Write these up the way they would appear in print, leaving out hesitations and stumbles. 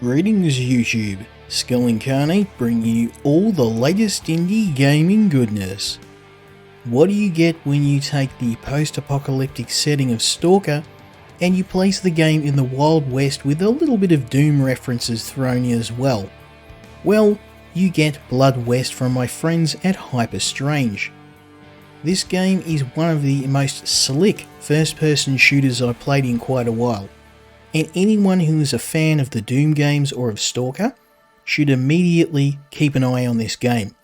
Greetings YouTube, Skull Incarnate bringing you all the latest indie gaming goodness. What do you get when you take the post-apocalyptic setting of Stalker and you place the game in the Wild West with a little bit of Doom references thrown in as well? Well, you get Blood West from my friends at Hyperstrange. This game is one of the most slick first-person shooters I've played in quite a while, and anyone who is a fan of the Doom games or of Stalker should immediately keep an eye on this game.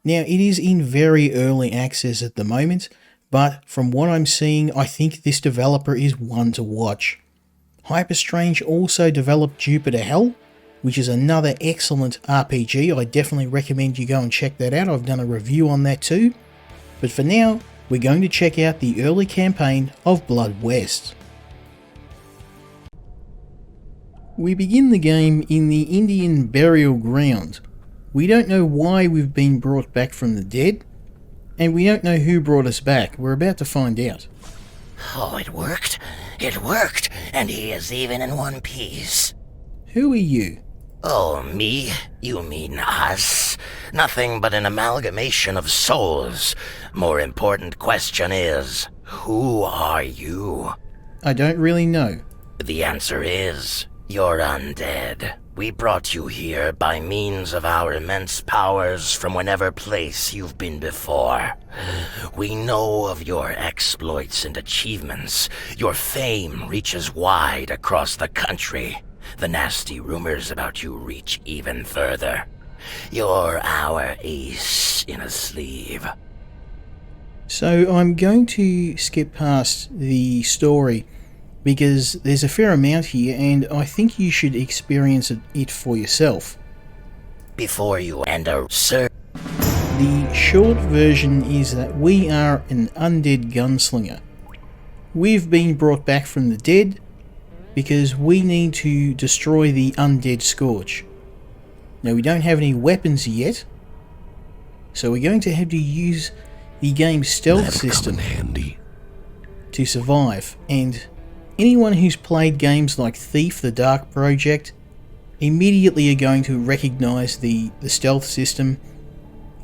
Now, it is in very early access at the moment, but from what I'm seeing, I think this developer is one to watch. Hyperstrange also developed Jupiter Hell, which is another excellent RPG. I definitely recommend you go and check that out. I've done a review on that too. But for now, we're going to check out the early campaign of Blood West. We begin the game in the Indian burial ground. We don't know why we've been brought back from the dead, and we don't know who brought us back. We're about to find out. Oh, it worked. It worked, and he is even in one piece. Who are you? Oh, me? You mean us? Nothing but an amalgamation of souls. More important question is, who are you? I don't really know. The answer is, you're undead. We brought you here by means of our immense powers from whenever place you've been before. We know of your exploits and achievements. Your fame reaches wide across the country. The nasty rumors about you reach even further. You're our ace in a sleeve. So I'm going to skip past the story because there's a fair amount here and I think you should experience it for yourself. Before you enter, sir. The short version is that we are an undead gunslinger. We've been brought back from the dead because we need to destroy the undead scourge. Now, we don't have any weapons yet, so we're going to have to use the game's stealth system to survive, and anyone who's played games like Thief, The Dark Project, immediately are going to recognize the stealth system.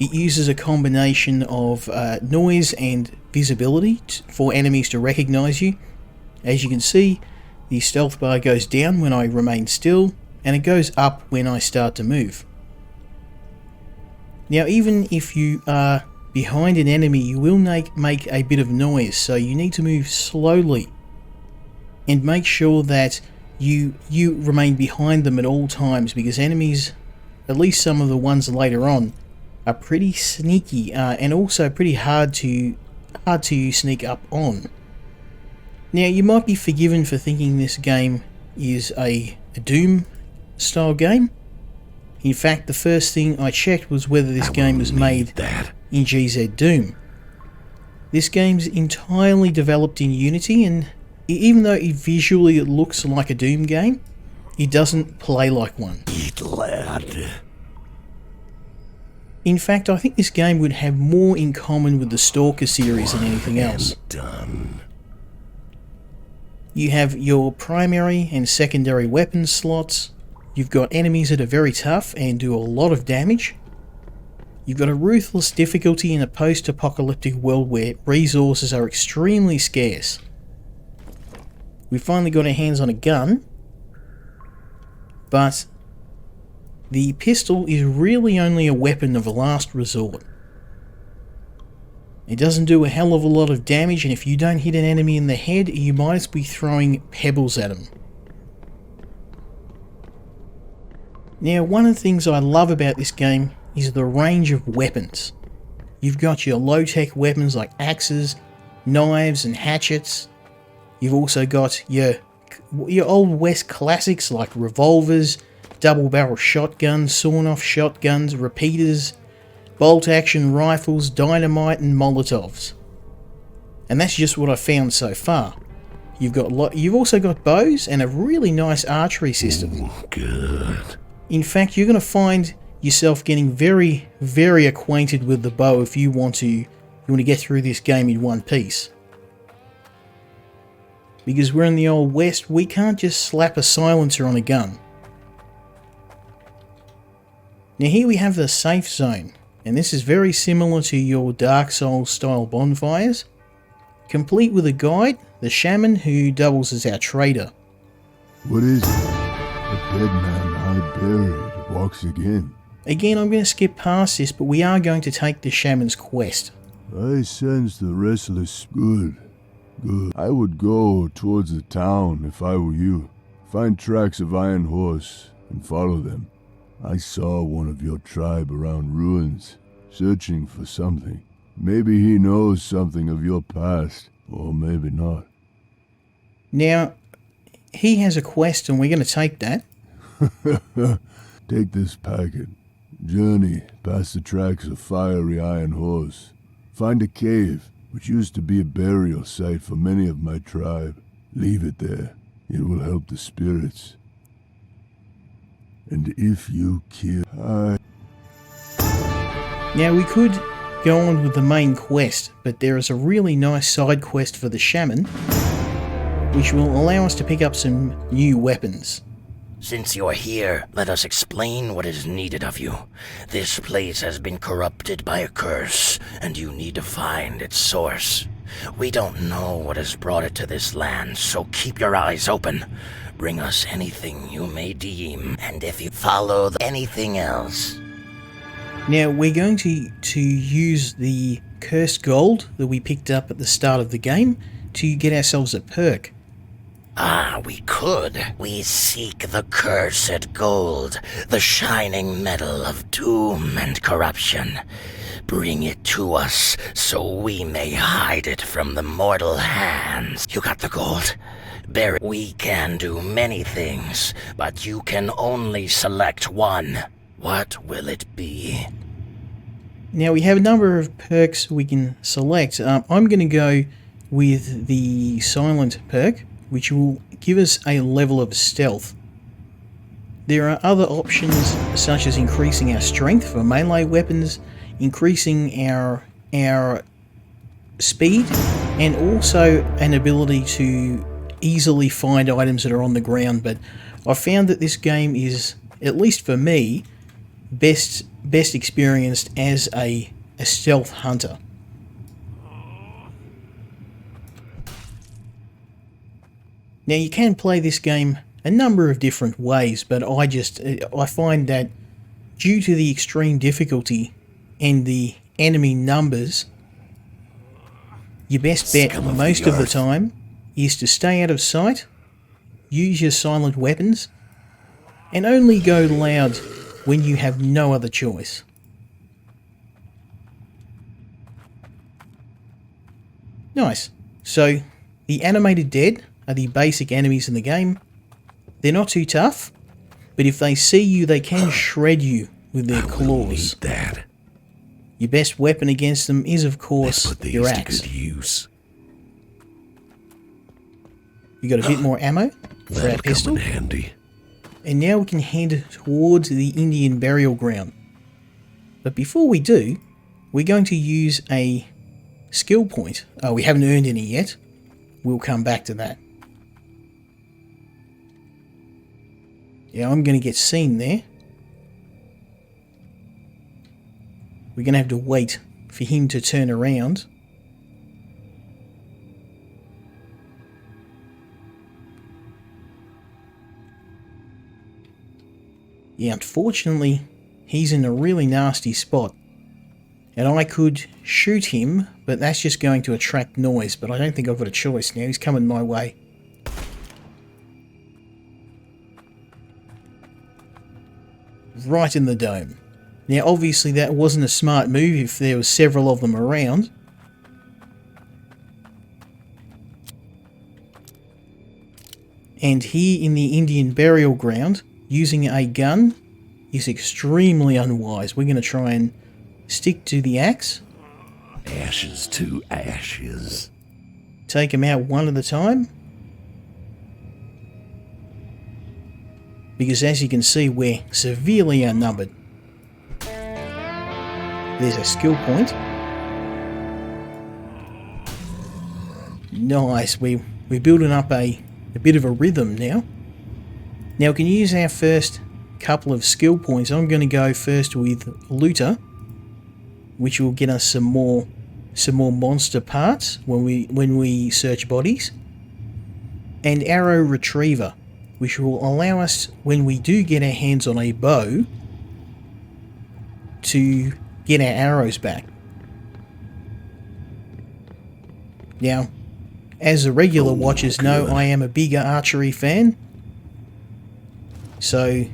It uses a combination of noise and visibility for enemies to recognize you. As you can see, the stealth bar goes down when I remain still, and it goes up when I start to move. Now, even if you are behind an enemy, you will make a bit of noise, so you need to move slowly and make sure that you remain behind them at all times, because enemies, at least some of the ones later on, are pretty sneaky and also pretty hard to sneak up on. Now, you might be forgiven for thinking this game is a Doom style game. In fact, the first thing I checked was whether this game was made in GZ Doom. This game's entirely developed in Unity, and even though visually it looks like a Doom game, it doesn't play like one. In fact, I think this game would have more in common with the Stalker series than anything else. You have your primary and secondary weapon slots. You've got enemies that are very tough and do a lot of damage. You've got a ruthless difficulty in a post-apocalyptic world where resources are extremely scarce. We've finally got our hands on a gun, but the pistol is really only a weapon of last resort. It doesn't do a hell of a lot of damage, and if you don't hit an enemy in the head, you might as well be throwing pebbles at them. Now, one of the things I love about this game is the range of weapons. You've got your low-tech weapons like axes, knives and hatchets. You've also got your Old West classics like revolvers, double-barrel shotguns, sawn-off shotguns, repeaters, bolt-action rifles, dynamite and Molotovs. And that's just what I've found so far. You've also got bows and a really nice archery system. Ooh, good. In fact, you're going to find yourself getting very, very acquainted with the bow if you want to get through this game in one piece. Because we're in the Old West, we can't just slap a silencer on a gun. Now here we have the safe zone, and this is very similar to your Dark Souls style bonfires, complete with a guide, the shaman who doubles as our trader. What is it? A dead man I buried walks again. Again, I'm going to skip past this, but we are going to take the shaman's quest. I sense the restless. Good. I would go towards the town if I were you. Find tracks of Iron Horse and follow them. I saw one of your tribe around ruins, searching for something. Maybe he knows something of your past, or maybe not. Now, he has a quest and we're going to take that. Take this packet. Journey past the tracks of fiery Iron Horse. Find a cave, which used to be a burial site for many of my tribe. Leave it there. It will help the spirits. And if you kill... Now we could go on with the main quest, but there is a really nice side quest for the shaman, which will allow us to pick up some new weapons. Since you're here, let us explain what is needed of you. This place has been corrupted by a curse, and you need to find its source. We don't know what has brought it to this land, so keep your eyes open. Bring us anything you may deem, and if you follow anything else... Now we're going to use the cursed gold that we picked up at the start of the game to get ourselves a perk. Ah, we could. We seek the cursed gold, the shining metal of doom and corruption. Bring it to us so we may hide it from the mortal hands. You got the gold? Bear it. We can do many things, but you can only select one. What will it be? Now we have a number of perks we can select. I'm going to go with the silent perk, which will give us a level of stealth. There are other options such as increasing our strength for melee weapons, increasing our speed, and also an ability to easily find items that are on the ground. But I found that this game is, at least for me, best experienced as a stealth hunter. Now you can play this game a number of different ways, but I find that due to the extreme difficulty and the enemy numbers, your best bet most of the time is to stay out of sight, use your silent weapons, and only go loud when you have no other choice. Nice. So, the animated dead are the basic enemies in the game. They're not too tough, but if they see you, they can shred you with their claws. Need that. Your best weapon against them is, of course, your axe. Good use. You got a bit more ammo for our pistol. Come in handy. And now we can head towards the Indian burial ground. But before we do, we're going to use a skill point. Oh, we haven't earned any yet. We'll come back to that. Yeah, I'm going to get seen there. We're going to have to wait for him to turn around. Yeah, unfortunately, he's in a really nasty spot. And I could shoot him, but that's just going to attract noise. But I don't think I've got a choice now. He's coming my way. Right in the dome. Now, obviously, that wasn't a smart move if there were several of them around. And here in the Indian burial ground, using a gun is extremely unwise. We're going to try and stick to the axe. Ashes to ashes. Take them out one at a time. Because as you can see, we're severely outnumbered. There's a skill point. Nice. We're building up a bit of a rhythm now. Now we can use our first couple of skill points. I'm going to go first with Looter, which will get us some more monster parts when we search bodies, and Arrow Retriever, which will allow us, when we do get our hands on a bow, to get our arrows back. Now, as the regular watchers know, I am a bigger archery fan, so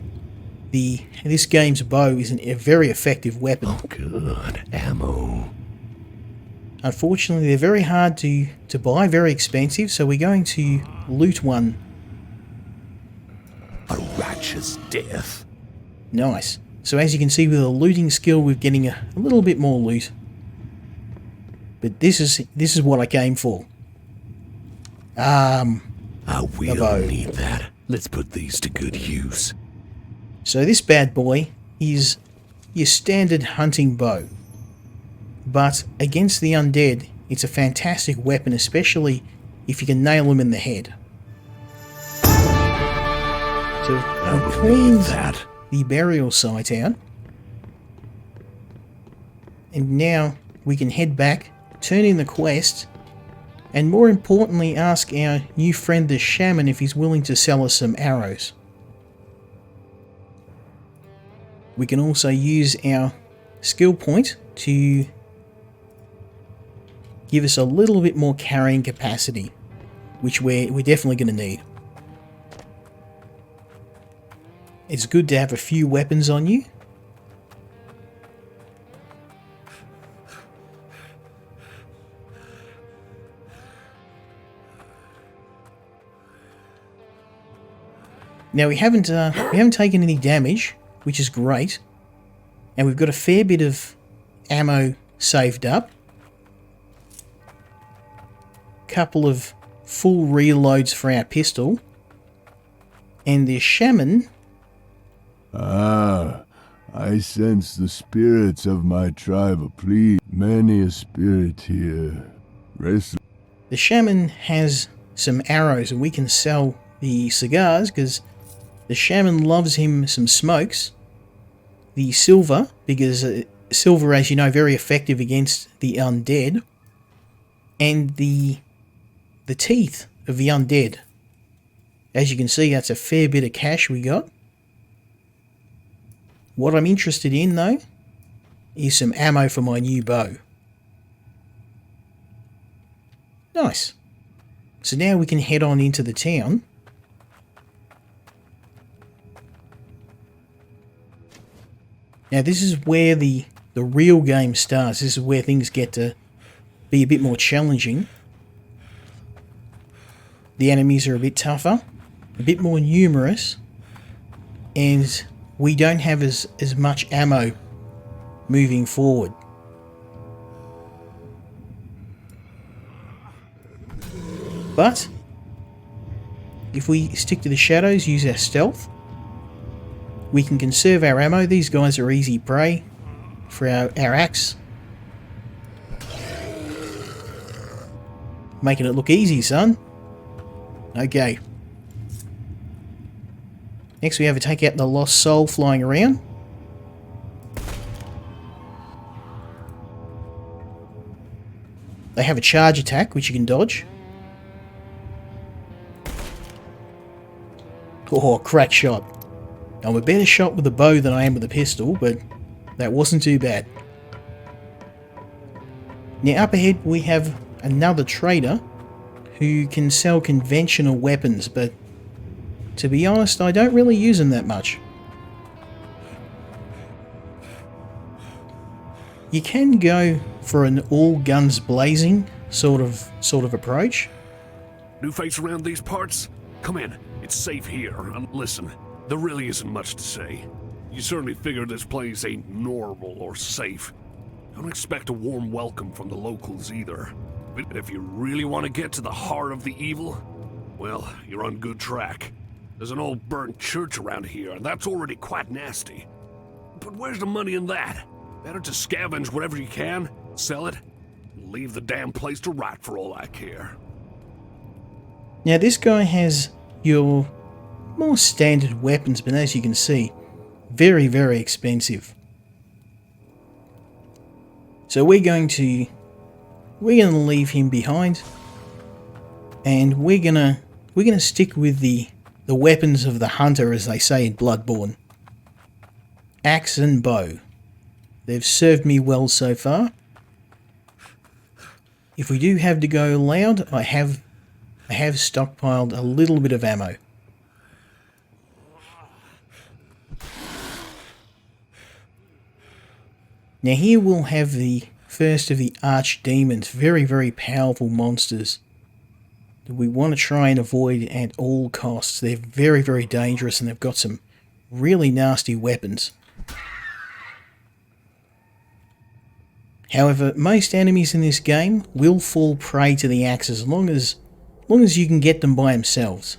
this game's bow is a very effective weapon. Oh, good. Ammo. Unfortunately, they're very hard to buy, very expensive, so we're going to loot one. A righteous death. Nice. So as you can see, with a looting skill, we're getting a little bit more loot. But this is what I came for. I will bow. need that. Let's put these to good use. So this bad boy is your standard hunting bow. But against the undead, it's a fantastic weapon, especially if you can nail them in the head. So we cleaned the burial site out. And now we can head back, turn in the quest, and more importantly ask our new friend the shaman if he's willing to sell us some arrows. We can also use our skill point to give us a little bit more carrying capacity, which we're definitely going to need. It's good to have a few weapons on you. Now we haven't taken any damage, which is great, and we've got a fair bit of ammo saved up. Couple of full reloads for our pistol, and the shaman. Ah, I sense the spirits of my tribe are pleased. Many a spirit here. The shaman has some arrows, and we can sell the cigars because the shaman loves him some smokes. The silver, because silver, as you know, very effective against the undead. And the teeth of the undead. As you can see, that's a fair bit of cash we got. What I'm interested in, though, is some ammo for my new bow. Nice. So now we can head on into the town. Now this is where the real game starts. This is where things get to be a bit more challenging. The enemies are a bit tougher, a bit more numerous, and we don't have as much ammo moving forward. But if we stick to the shadows, use our stealth, we can conserve our ammo. These guys are easy prey for our axe. Making it look easy, son. Okay. Next we have to take out the lost soul flying around. They have a charge attack which you can dodge. Oh, crack shot. I'm a better shot with a bow than I am with a pistol, but that wasn't too bad. Now up ahead we have another trader who can sell conventional weapons, but to be honest, I don't really use them that much. You can go for an all guns blazing sort of approach. New face around these parts? Come in. It's safe here. And listen, there really isn't much to say. You certainly figure this place ain't normal or safe. Don't expect a warm welcome from the locals either. But if you really want to get to the heart of the evil, well, you're on good track. There's an old burnt church around here, and that's already quite nasty. But where's the money in that? Better to scavenge whatever you can, sell it, and leave the damn place to rot for all I care. Now this guy has your more standard weapons, but as you can see, Very, very expensive. So we're going to leave him behind, and we're gonna stick with the weapons of the hunter, as they say in Bloodborne. Axe and bow. They've served me well so far. If we do have to go loud, I have stockpiled a little bit of ammo. Now here we'll have the first of the archdemons, very, very powerful monsters that we want to try and avoid at all costs. They're very, very dangerous, and they've got some really nasty weapons. However, most enemies in this game will fall prey to the axe as long as you can get them by themselves.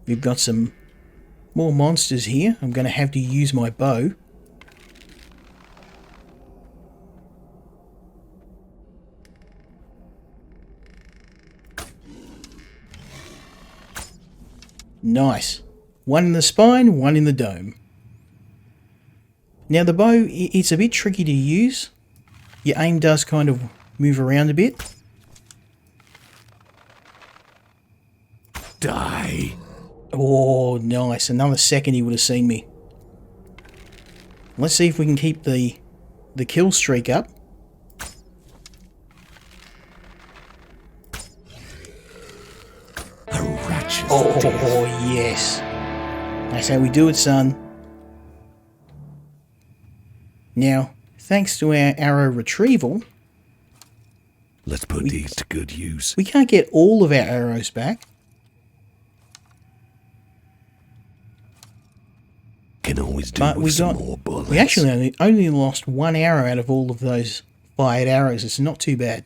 We've got some more monsters here. I'm going to have to use my bow. Nice. One in the spine, one in the dome. Now the bow, it's a bit tricky to use. Your aim does kind of move around a bit. Die. Oh, nice. Another second he would have seen me. Let's see if we can keep the kill streak up. Oh, yes. That's how we do it, son. Now, thanks to our arrow retrieval, let's put these to good use. We can't get all of our arrows back. Can always do with some more bullets. We actually only lost one arrow out of all of those fired arrows. It's not too bad.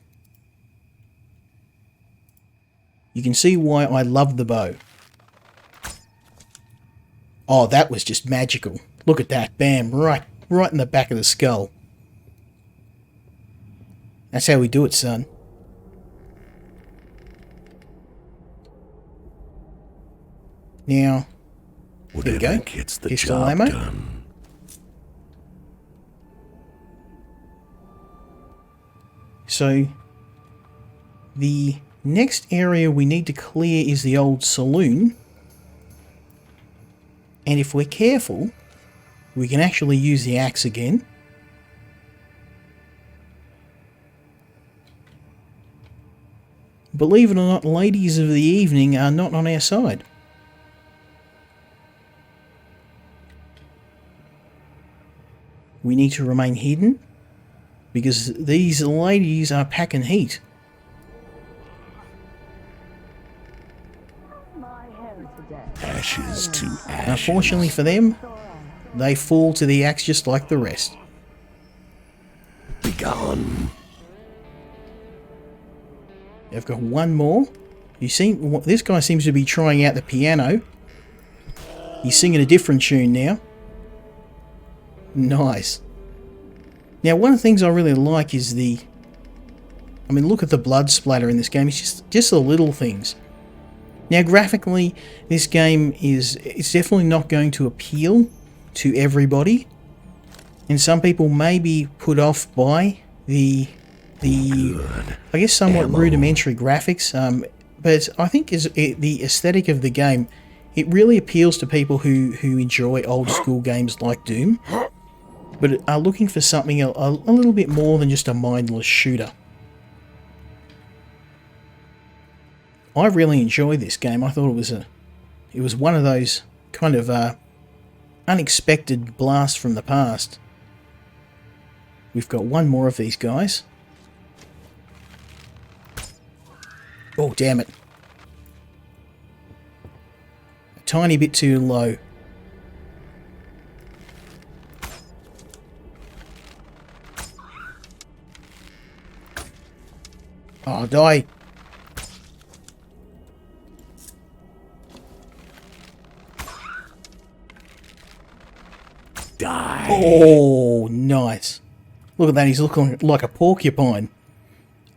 You can see why I love the bow. Oh, that was just magical. Look at that. Bam. Right in the back of the skull. That's how we do it, son. Now, there we go. Gets the Pistol job ammo. done. So, the next area we need to clear is the Old Saloon. And if we're careful, we can actually use the axe again. Believe it or not, ladies of the evening are not on our side. We need to remain hidden, because these ladies are packing heat. Ashes to ashes. Unfortunately for them, they fall to the axe just like the rest. Be gone. I've got one more. You see, this guy seems to be trying out the piano. He's singing a different tune now. Nice. Now, one of the things I really like is look at the blood splatter in this game. It's just the little things. Now, graphically, this game it's definitely not going to appeal to everybody, and some people may be put off by the I guess somewhat rudimentary graphics. But I think the aesthetic of the game, it really appeals to people who enjoy old school games like Doom, but are looking for something a little bit more than just a mindless shooter. I really enjoyed this game. I thought it was one of those kind of unexpected blasts from the past. We've got one more of these guys. Oh, damn it. A tiny bit too low. Oh, die. Die. Oh, nice. Look at that, he's looking like a porcupine.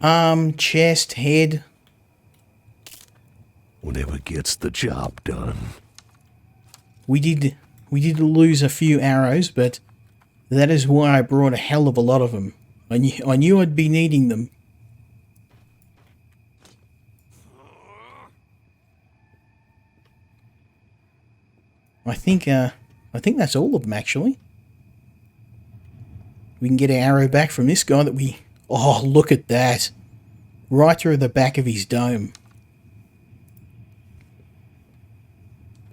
Arm, chest, head. Whatever gets the job done. We did we did lose a few arrows, but that is why I brought a hell of a lot of them. I knew I'd be needing them. I think that's all of them, actually. We can get an arrow back from this guy that we... Oh, look at that. Right through the back of his dome.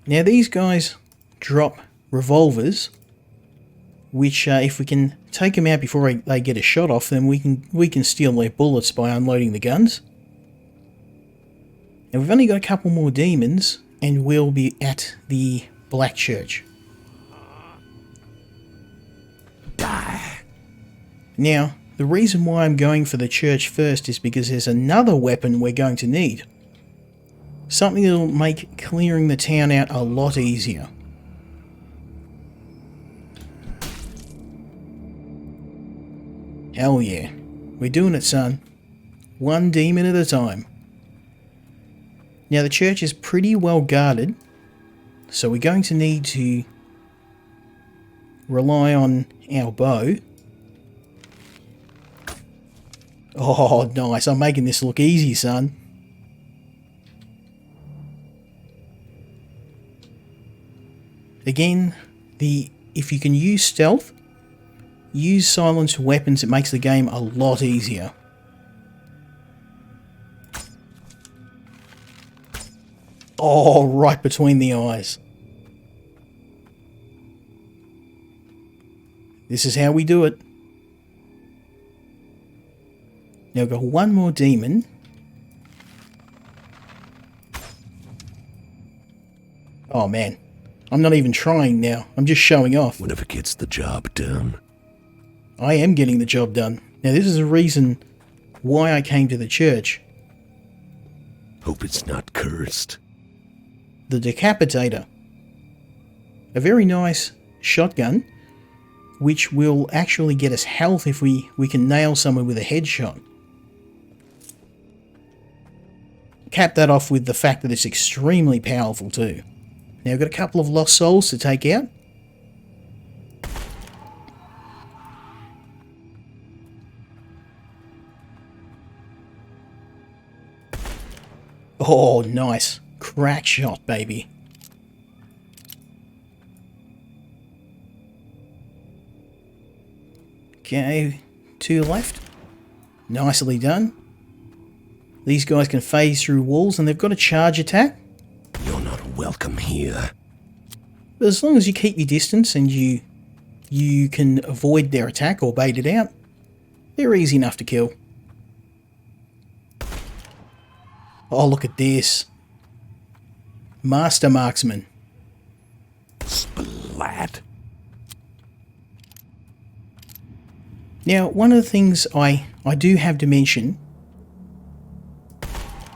Now these guys drop revolvers, which if we can take them out before they get a shot off, then we can steal their bullets by unloading the guns. And we've only got a couple more demons, and we'll be at the Black Church. Die. Now, the reason why I'm going for the church first is because there's another weapon we're going to need. Something that'll make clearing the town out a lot easier. Hell yeah. We're doing it, son. One demon at a time. Now the church is pretty well guarded, so we're going to need to rely on our bow. Oh, nice. I'm making this look easy, son. Again, if you can use stealth, use silenced weapons, it makes the game a lot easier. Oh, right between the eyes. This is how we do it. Now we've got one more demon. Oh man, I'm not even trying now. I'm just showing off. Whatever gets the job done. I am getting the job done. Now this is the reason why I came to the church. Hope it's not cursed. The Decapitator. A very nice shotgun, which will actually get us health if we can nail someone with a headshot. Cap that off with the fact that it's extremely powerful too. Now I've got a couple of lost souls to take out. Oh, nice. Crack shot, baby. Okay, 2 left. Nicely done. These guys can phase through walls and they've got a charge attack. You're not welcome here. But as long as you keep your distance and you can avoid their attack or bait it out, they're easy enough to kill. Oh, look at this. Master Marksman. Splat. Now, one of the things I do have to mention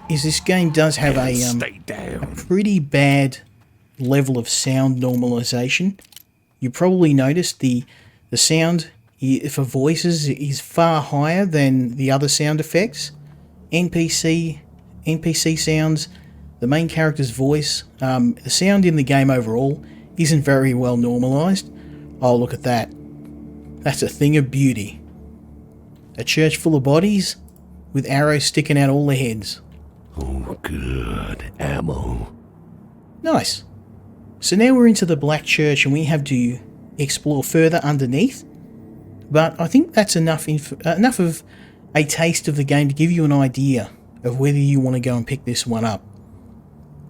is this game does have Stay down. pretty bad level of sound normalization. You probably noticed the sound for voices is far higher than the other sound effects. NPC sounds, the main character's voice, the sound in the game overall isn't very well normalized. Oh, look at that. That's a thing of beauty. A church full of bodies with arrows sticking out all their heads. Oh, good. Ammo. Nice. So now we're into the Black Church and we have to explore further underneath. But I think that's enough of a taste of the game to give you an idea of whether you want to go and pick this one up.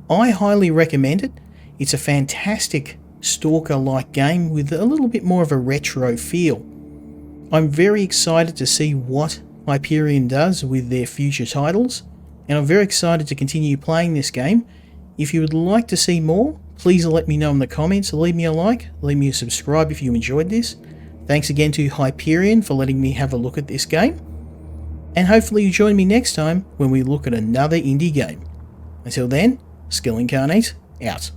I highly recommend it. It's a fantastic Stalker-like game with a little bit more of a retro feel. I'm very excited to see what Hyperion does with their future titles, and I'm very excited to continue playing this game. If you would like to see more, please let me know in the comments, leave me a like, leave me a subscribe if you enjoyed this. Thanks again to Hyperion for letting me have a look at this game, and hopefully you join me next time when we look at another indie game. Until then, Skill Incarnate, out.